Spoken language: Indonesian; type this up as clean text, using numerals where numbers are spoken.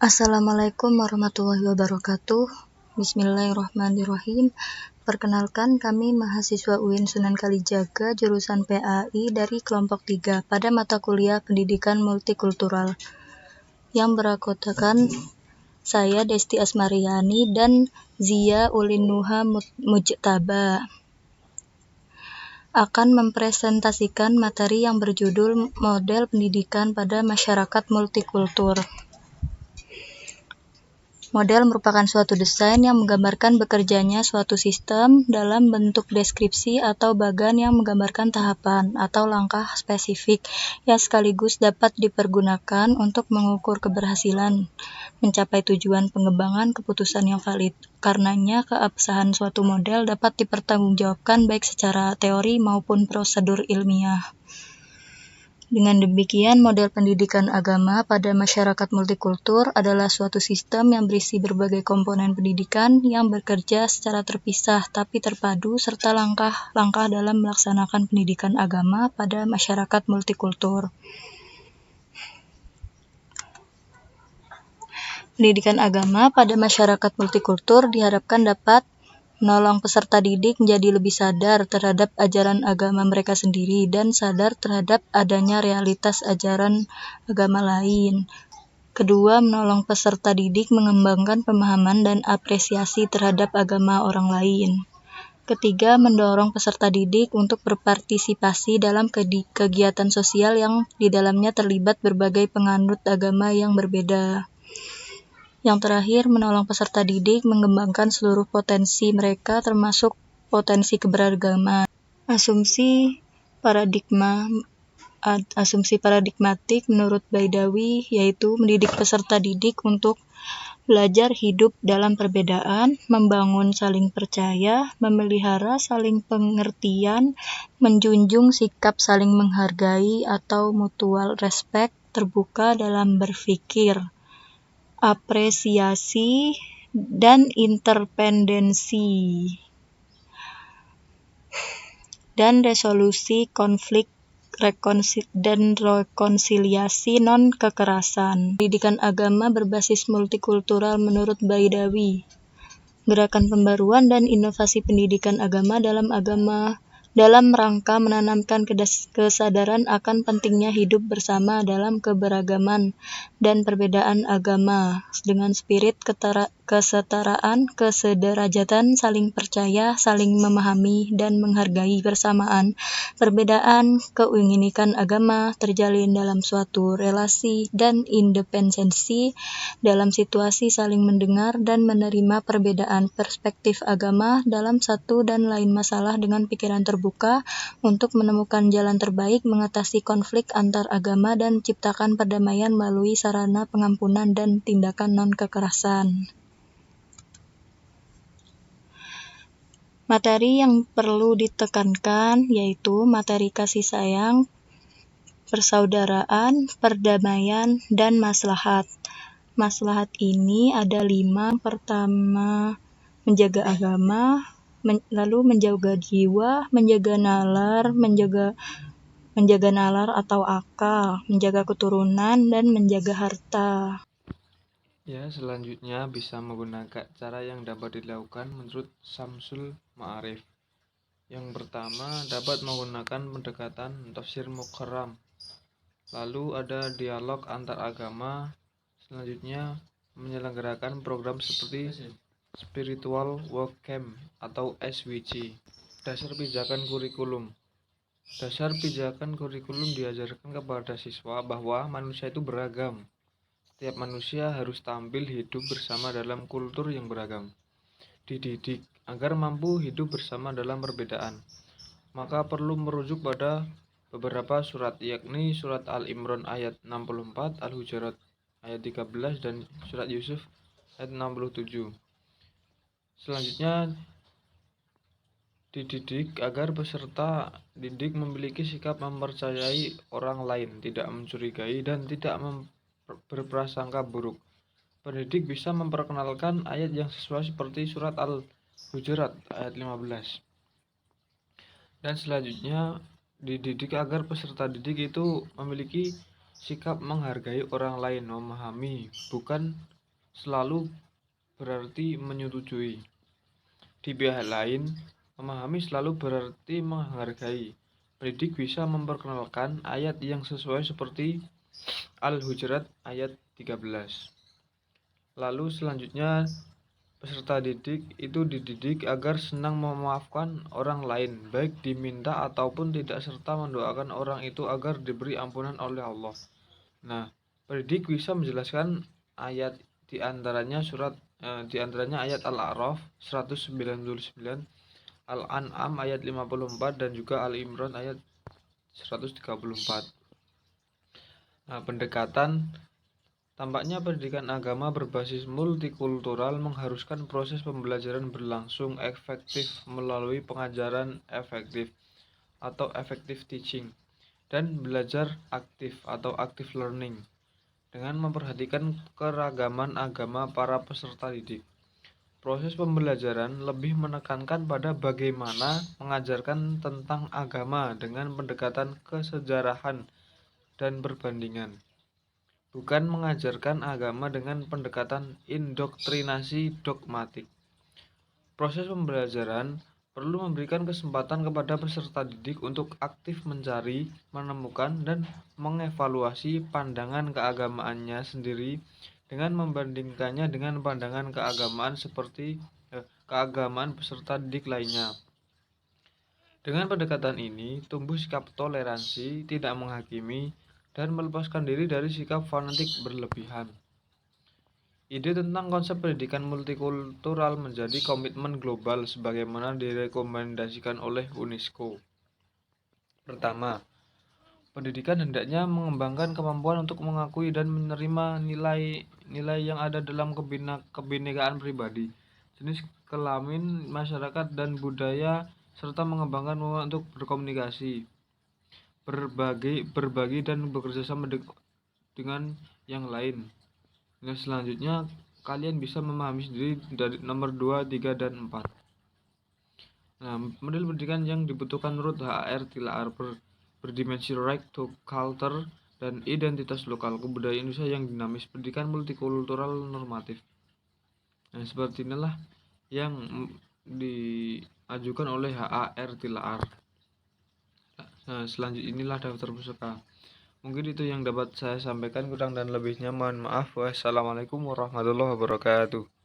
Assalamualaikum warahmatullahi wabarakatuh. Bismillahirrahmanirrahim. Perkenalkan, kami mahasiswa UIN Sunan Kalijaga jurusan PAI dari kelompok 3 pada mata kuliah Pendidikan Multikultural yang berakutakan saya Desti Asmariani dan Zia Ulinuha Mujtaba akan mempresentasikan materi yang berjudul Model Pendidikan pada Masyarakat Multikultur. Model merupakan suatu desain yang menggambarkan bekerjanya suatu sistem dalam bentuk deskripsi atau bagan yang menggambarkan tahapan atau langkah spesifik yang sekaligus dapat dipergunakan untuk mengukur keberhasilan mencapai tujuan pengembangan keputusan yang valid. Karenanya, keabsahan suatu model dapat dipertanggungjawabkan baik secara teori maupun prosedur ilmiah. Dengan demikian, model pendidikan agama pada masyarakat multikultur adalah suatu sistem yang berisi berbagai komponen pendidikan yang bekerja secara terpisah tapi terpadu serta langkah-langkah dalam melaksanakan pendidikan agama pada masyarakat multikultur. Pendidikan agama pada masyarakat multikultur diharapkan dapat menolong peserta didik menjadi lebih sadar terhadap ajaran agama mereka sendiri dan sadar terhadap adanya realitas ajaran agama lain. Kedua, menolong peserta didik mengembangkan pemahaman dan apresiasi terhadap agama orang lain. Ketiga, mendorong peserta didik untuk berpartisipasi dalam kegiatan sosial yang di dalamnya terlibat berbagai penganut agama yang berbeda. Yang terakhir, menolong peserta didik mengembangkan seluruh potensi mereka termasuk potensi keberagaman. Asumsi paradigmatik menurut Baidawi yaitu mendidik peserta didik untuk belajar hidup dalam perbedaan, membangun saling percaya, memelihara saling pengertian, menjunjung sikap saling menghargai atau mutual respect, terbuka dalam berpikir, apresiasi, dan interpendensi, dan resolusi konflik dan rekonsiliasi non-kekerasan. Pendidikan agama berbasis multikultural menurut Baidawi. Gerakan pembaruan dan inovasi pendidikan agama dalam rangka menanamkan kesadaran akan pentingnya hidup bersama dalam keberagaman dan perbedaan agama dengan spirit kesetaraan, kesederajatan, saling percaya, saling memahami, dan menghargai bersamaan perbedaan keunikan agama terjalin dalam suatu relasi dan independensi dalam situasi saling mendengar dan menerima perbedaan perspektif agama dalam satu dan lain masalah dengan pikiran terbuka untuk menemukan jalan terbaik mengatasi konflik antar agama dan menciptakan perdamaian melalui sarana pengampunan dan tindakan non-kekerasan. Materi yang perlu ditekankan yaitu materi kasih sayang, persaudaraan, perdamaian, dan maslahat. Maslahat ini ada 5. Pertama, menjaga agama, lalu menjaga jiwa, menjaga nalar atau akal, menjaga keturunan, dan menjaga harta. Ya, selanjutnya bisa menggunakan cara yang dapat dilakukan menurut Syamsul Ma'arif. Yang pertama, dapat menggunakan pendekatan tafsir mukarram. Lalu ada dialog antar agama. Selanjutnya, menyelenggarakan program seperti Spiritual Work Camp atau SWC. Dasar pijakan kurikulum. Dasar pijakan kurikulum diajarkan kepada siswa bahwa manusia itu beragam. Setiap manusia harus tampil hidup bersama dalam kultur yang beragam. Dididik agar mampu hidup bersama dalam perbedaan. Maka perlu merujuk pada beberapa surat, yakni surat Al-Imran ayat 64, Al-Hujurat ayat 13, dan surat Yusuf ayat 67. Selanjutnya, dididik agar peserta didik memiliki sikap mempercayai orang lain, tidak mencurigai, dan tidak berprasangka buruk. Pendidik bisa memperkenalkan ayat yang sesuai seperti surat Al-Hujurat ayat 15. Dan selanjutnya, dididik agar peserta didik itu memiliki sikap menghargai orang lain, memahami, bukan selalu berarti menyetujui. Di pihak lain, memahami selalu berarti menghargai. Pendidik bisa memperkenalkan ayat yang sesuai seperti Al-Hujurat ayat 13. Lalu selanjutnya, peserta didik itu dididik agar senang memaafkan orang lain, baik diminta ataupun tidak, serta mendoakan orang itu agar diberi ampunan oleh Allah. Nah, pendidik bisa menjelaskan ayat di antaranya ayat Al-A'raf 199, Al-An'am ayat 54, dan juga Al-Imran ayat 134. Nah, tampaknya pendidikan agama berbasis multikultural mengharuskan proses pembelajaran berlangsung efektif melalui pengajaran efektif atau effective teaching dan belajar aktif atau active learning dengan memperhatikan keragaman agama para peserta didik. Proses pembelajaran lebih menekankan pada bagaimana mengajarkan tentang agama dengan pendekatan kesejarahan dan perbandingan, bukan mengajarkan agama dengan pendekatan indoktrinasi dogmatik. Proses pembelajaran perlu memberikan kesempatan kepada peserta didik untuk aktif mencari, menemukan, dan mengevaluasi pandangan keagamaannya sendiri dengan membandingkannya dengan pandangan keagamaan peserta didik lainnya. Dengan pendekatan ini, tumbuh sikap toleransi, tidak menghakimi, dan melepaskan diri dari sikap fanatik berlebihan. Ide tentang konsep pendidikan multikultural menjadi komitmen global sebagaimana direkomendasikan oleh UNESCO. Pertama, pendidikan hendaknya mengembangkan kemampuan untuk mengakui dan menerima nilai-nilai yang ada dalam kebinekaan pribadi, jenis kelamin, masyarakat, dan budaya, serta mengembangkan kemampuan untuk berkomunikasi, berbagi dan bekerja sama dengan yang lain. Nah, selanjutnya kalian bisa memahami sendiri dari nomor 2, 3, dan 4. Nah, model pendidikan yang dibutuhkan menurut HR Tilaar berdimensi right to culture dan identitas lokal, kebudayaan Indonesia yang dinamis, pendidikan multikultural normatif. Nah, seperti inilah yang diajukan oleh HR Tilaar. Nah, selanjutnya inilah daftar pusaka. Mungkin itu yang dapat saya sampaikan, kurang dan lebihnya mohon maaf. Wassalamualaikum warahmatullahi wabarakatuh.